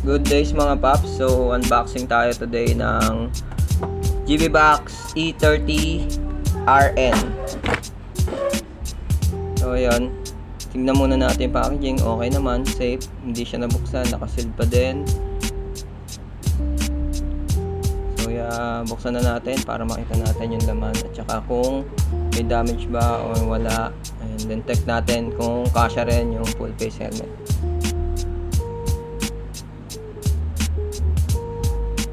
Good days mga paps. So unboxing tayo today ng GBbox E30 RN. So ayan, tingnan muna natin yung packaging. Okay naman, safe, hindi siya nabuksan, nakasealed pa din. So buksan na natin para makita natin yung laman at saka kung may damage ba o wala. And then check natin kung kasya rin yung full face helmet.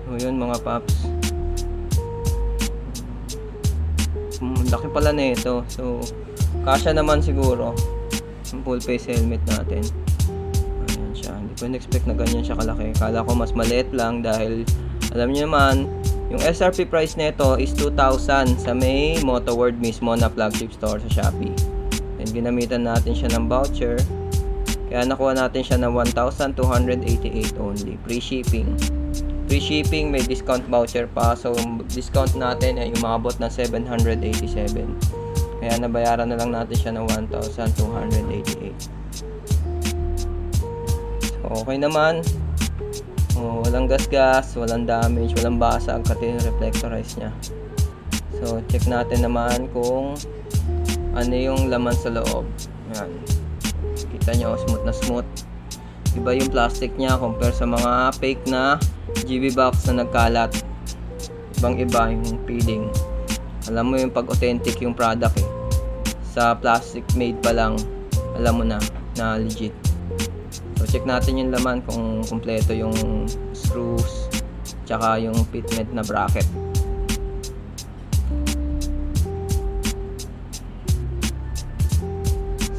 So yun mga paps, laki pala na ito. So kasya naman siguro yung full face helmet natin. Ayan siya, hindi ko na-expect na ganyan siya kalaki. Kala ko mas maliit lang dahil alam niyo naman yung SRP price nito is 2,000 sa may Motoworld mismo na flagship store sa Shopee. And ginamitan natin siya ng voucher, kaya nakuha natin siya ng 1,288 only. Free shipping, may discount voucher pa. So discount natin ay umabot ng 787. Kaya nabayaran na lang natin siya ng 1,288. So okay naman. Walang gasgas, walang damage, walang basag, kasi reflectorize niya. So check natin naman kung ano yung laman sa loob. Ayan. Kita nyo, smooth na smooth. Iba yung plastic niya compare sa mga fake na GBbox na nagkalat. Ibang iba yung feeling. Alam mo yung pag authentic yung product eh. Sa plastic made pa lang, alam mo na legit. So check natin yung laman kung kumpleto yung screws tsaka yung fitment na bracket.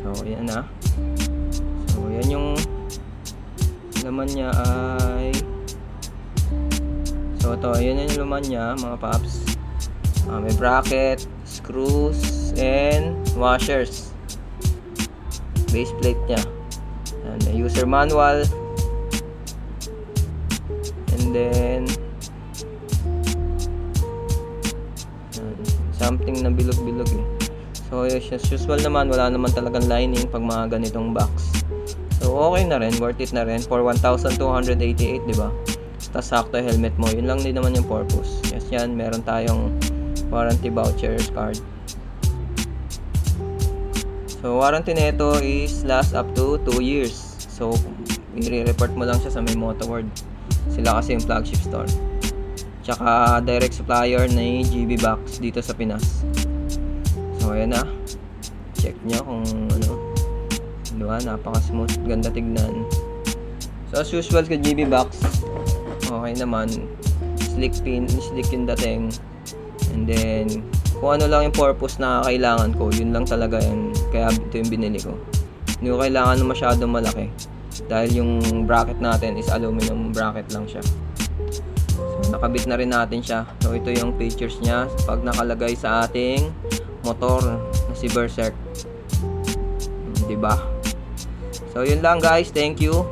So yan na. So yan yung laman niya ay, so ito, yan yung laman niya mga paps. May bracket, screws, and washers. Base plate niya. And may user manual. And then something na bilog-bilog eh. So as usual naman, wala naman talagang lining pag mga ganitong box. So okay na rin, worth it na rin for 1,288, di ba? Tapos sakto helmet mo, yun lang din naman yung purpose. Yes, yan, meron tayong warranty vouchers card. So warranty nito is last up to 2 years. So i-report mo lang siya sa may Motoworld. Sila kasi yung flagship store. Tsaka direct supplier na GBbox dito sa Pinas. So ayan na. Check nyo kung ano. Diba? Napaka-smooth. Ganda tignan. So as usual sa GBbox, okay naman. Slick yung dating. And then kung ano lang yung purpose na kailangan ko, yun lang talaga yun. Kaya ito yung binili ko. Hindi ko kailangan na masyadong malaki. Dahil yung bracket natin is aluminum bracket lang siya. So nakabit na rin natin siya. So ito yung features niya pag nakalagay sa ating motor na si Berserk. Diba? So yun lang guys, thank you.